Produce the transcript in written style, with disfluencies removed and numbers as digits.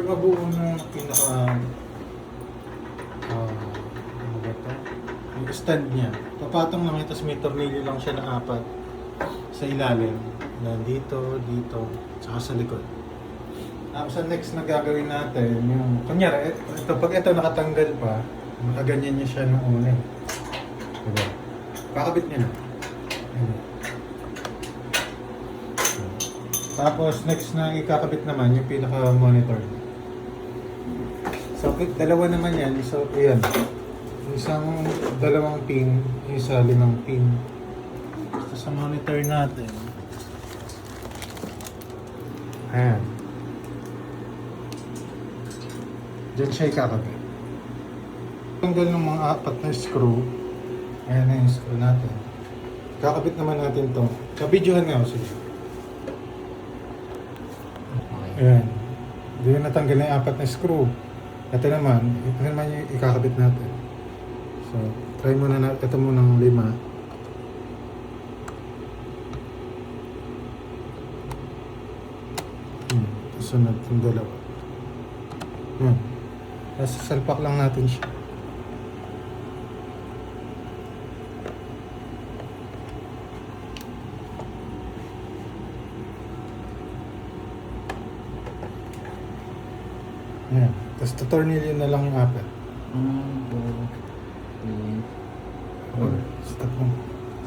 mabuo na pinaka ano ba ito? Yung stand niya. Papatong lang ito, tapos may tornilyo lang siya na 4 sa ilalim. Na dito, dito, saka sa likod. Tapos ang next na gagawin natin, yung, kunyari, ito, pag ito nakatanggal pa, nakaganyan niya siya nung una. Diba? Kakabit niya na. Ayan. Tapos next na ikakabit naman yung pinaka-monitor. So, dalawa naman yan. So, ayan. Isang dalawang pin, isa 5 pin. So, sa monitor natin. Ayan. Diyan siya ikakabit. Tanggal ng mga 4 na screw. Ayan na yung screw natin. Kakabit naman natin to. Kabidyohan nga ako. Sige. Ayan. Doon natanggal na yung 4 na screw. Ito naman yung ikakabit natin. So, try muna na, ito muna ng 5. Sunod yung 2. Ayan. Tapos salpak lang natin siya. Ayan. Tapos tutornilyo na lang yung 4. 1, 2, 3, 4. Stop mo.